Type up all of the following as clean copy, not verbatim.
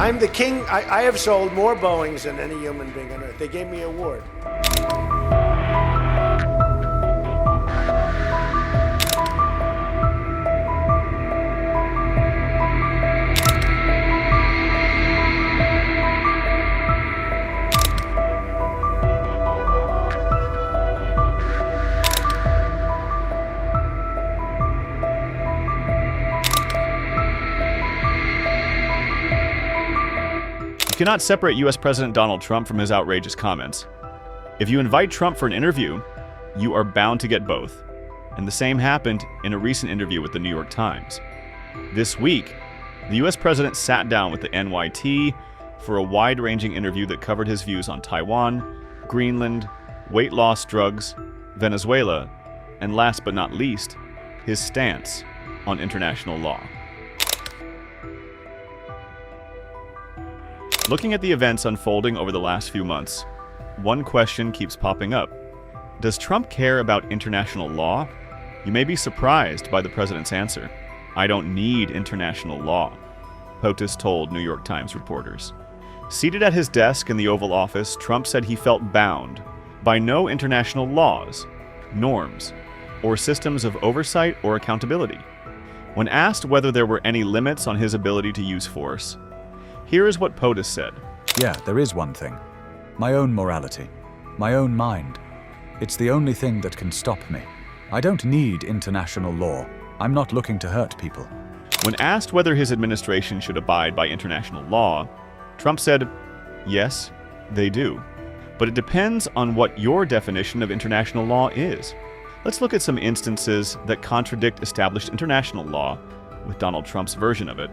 I'm the king. I have sold more Boeings than any human being on earth. They gave me an award. You cannot separate U.S. President Donald Trump from his outrageous comments. If you invite Trump for an interview, you are bound to get both. And the same happened in a recent interview with the New York Times. This week, the U.S. president sat down with the NYT for a wide-ranging interview that covered his views on Taiwan, Greenland, weight loss drugs, Venezuela, and last but not least, his stance on international law. Looking at the events unfolding over the last few months, one question keeps popping up. Does Trump care about international law? You may be surprised by the president's answer. I don't need international law, POTUS told New York Times reporters. Seated at his desk in the Oval Office, Trump said he felt bound by no international laws, norms, or systems of oversight or accountability. When asked whether there were any limits on his ability to use force, here is what POTUS said. Yeah, there is one thing. My own morality. My own mind. It's the only thing that can stop me. I don't need international law. I'm not looking to hurt people. When asked whether his administration should abide by international law, Trump said, yes, they do. But it depends on what your definition of international law is. Let's look at some instances that contradict established international law with Donald Trump's version of it.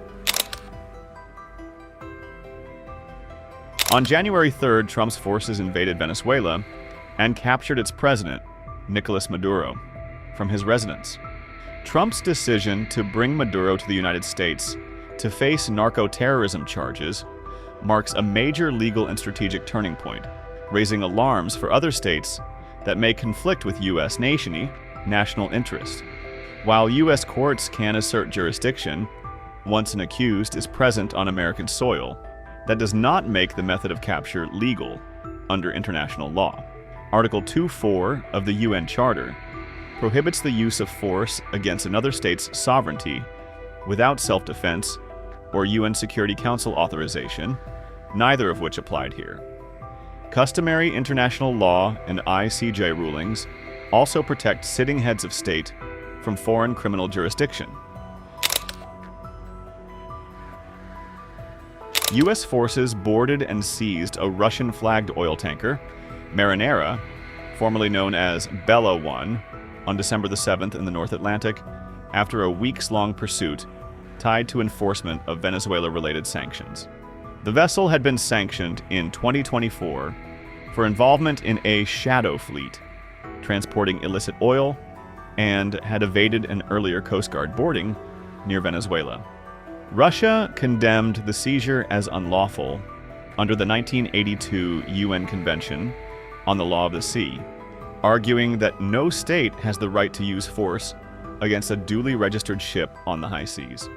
On January 3rd, Trump's forces invaded Venezuela and captured its president, Nicolas Maduro, from his residence. Trump's decision to bring Maduro to the United States to face narco-terrorism charges marks a major legal and strategic turning point, raising alarms for other states that may conflict with U.S. national interest. While U.S. courts can assert jurisdiction once an accused is present on American soil, that does not make the method of capture legal under international law. Article 2.4 of the UN Charter prohibits the use of force against another state's sovereignty without self-defense or UN Security Council authorization, neither of which applied here. Customary international law and ICJ rulings also protect sitting heads of state from foreign criminal jurisdiction. U.S. forces boarded and seized a Russian-flagged oil tanker, Marinera, formerly known as Bella 1, on December the 7th in the North Atlantic, after a weeks-long pursuit tied to enforcement of Venezuela-related sanctions. The vessel had been sanctioned in 2024 for involvement in a shadow fleet, transporting illicit oil, and had evaded an earlier Coast Guard boarding near Venezuela. Russia condemned the seizure as unlawful under the 1982 UN Convention on the Law of the Sea, arguing that no state has the right to use force against a duly registered ship on the high seas.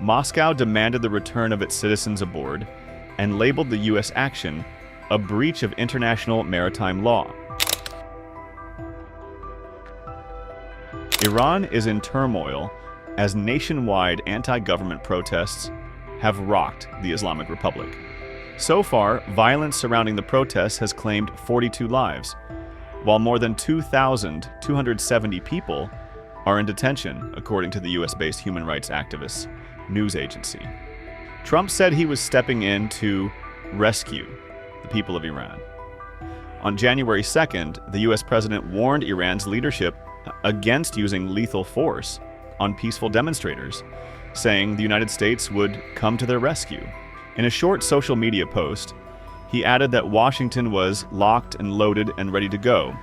Moscow demanded the return of its citizens aboard and labeled the U.S. action a breach of international maritime law. Iran is in turmoil as nationwide anti-government protests have rocked the Islamic Republic. So far, violence surrounding the protests has claimed 42 lives, while more than 2,270 people are in detention, according to the US-based human rights activists news agency. Trump said he was stepping in to rescue the people of Iran. On January 2nd, the US president warned Iran's leadership against using lethal force on peaceful demonstrators, saying the United States would come to their rescue. In a short social media post, he added that Washington was locked and loaded and ready to go,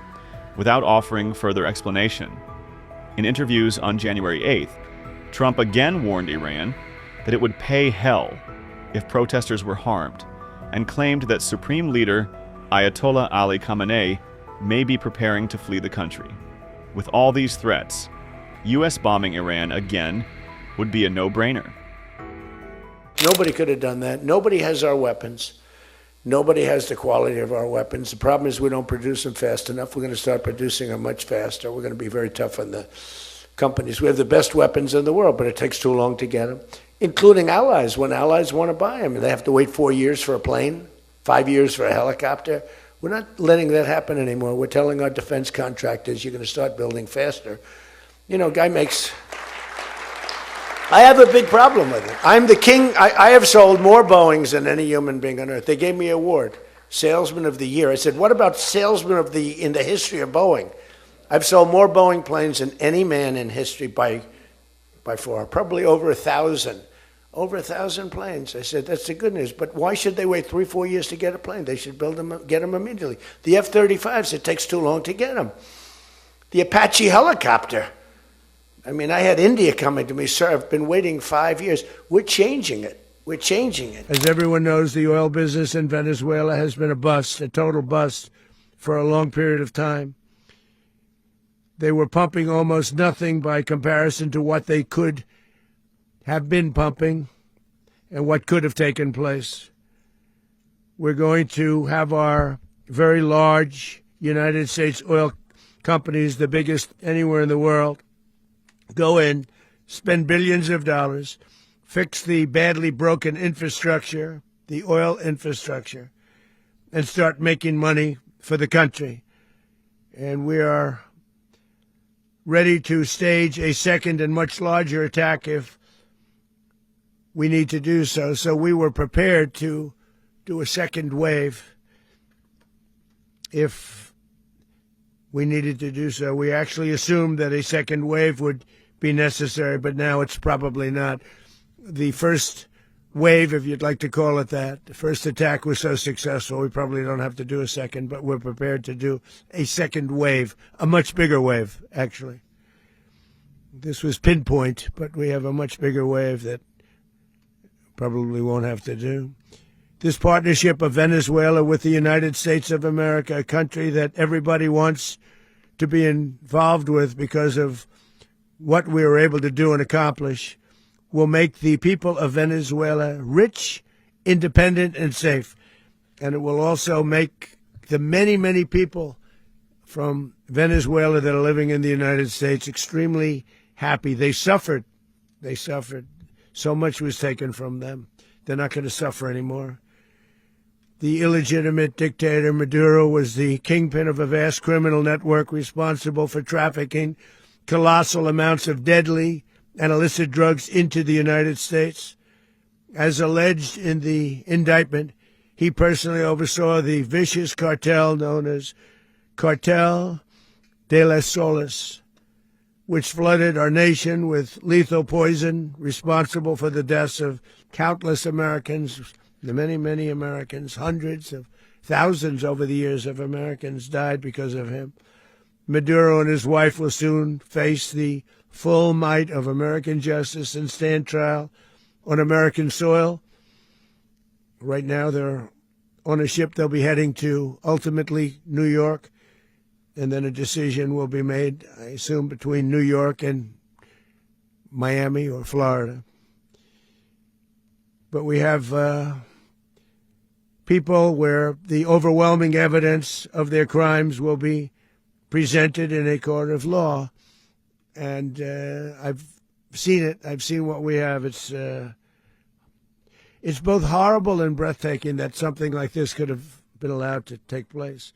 without offering further explanation. In interviews on January 8th, Trump again warned Iran that it would pay hell if protesters were harmed, and claimed that Supreme Leader Ayatollah Ali Khamenei may be preparing to flee the country. With all these threats, U.S. bombing Iran again would be a no-brainer. Nobody could have done that. Nobody has our weapons. Nobody has the quality of our weapons. The problem is we don't produce them fast enough. We're going to start producing them much faster. We're going to be very tough on the companies. We have the best weapons in the world, but it takes too long to get them, including allies. When allies want to buy them, they have to wait 4 years for a plane, 5 years for a helicopter. We're not letting that happen anymore. We're telling our defense contractors, you're going to start building faster. You know, guy makes... I have a big problem with it. I'm the king. I have sold more Boeings than any human being on earth. They gave me an award, Salesman of the Year. I said, what about Salesman of the in the history of Boeing? I've sold more Boeing planes than any man in history by far, probably over 1,000. Over 1,000 planes. I said, that's the good news. But why should they wait 3-4 years to get a plane? They should build them, get them immediately. The F-35s, it takes too long to get them. The Apache helicopter. I mean, I had India coming to me, sir, I've been waiting 5 years. We're changing it. We're changing it. As everyone knows, the oil business in Venezuela has been a bust, a total bust, for a long period of time. They were pumping almost nothing by comparison to what they could have been pumping and what could have taken place. We're going to have our very large United States oil companies, the biggest anywhere in the world, go in, spend billions of dollars, fix the badly broken infrastructure, the oil infrastructure, and start making money for the country. And we are ready to stage a second and much larger attack if we need to do so. So we were prepared to do a second wave if we needed to do so. We actually assumed that a second wave would be necessary, but now it's probably not. The first wave, if you'd like to call it that, the first attack was so successful, we probably don't have to do a second, but we're prepared to do a second wave, a much bigger wave, actually. This was pinpoint, but we have a much bigger wave that probably won't have to do. This partnership of Venezuela with the United States of America, a country that everybody wants to be involved with because of what we were able to do and accomplish, will make the people of Venezuela rich, independent, and safe. And it will also make the many, many people from Venezuela that are living in the United States extremely happy. They suffered. They suffered. So much was taken from them. They're not going to suffer anymore. The illegitimate dictator Maduro was the kingpin of a vast criminal network responsible for trafficking colossal amounts of deadly and illicit drugs into the United States. As alleged in the indictment, he personally oversaw the vicious cartel known as Cartel de las Solas, which flooded our nation with lethal poison, responsible for the deaths of countless Americans, the many, many Americans. Hundreds of thousands over the years of Americans died because of him. Maduro and his wife will soon face the full might of American justice and stand trial on American soil. Right now, they're on a ship. They'll be heading to, ultimately, New York, and then a decision will be made, I assume, between New York and Miami or Florida. But we have people where the overwhelming evidence of their crimes will be presented in a court of law. And I've seen it. I've seen what we have. It's both horrible and breathtaking that something like this could have been allowed to take place.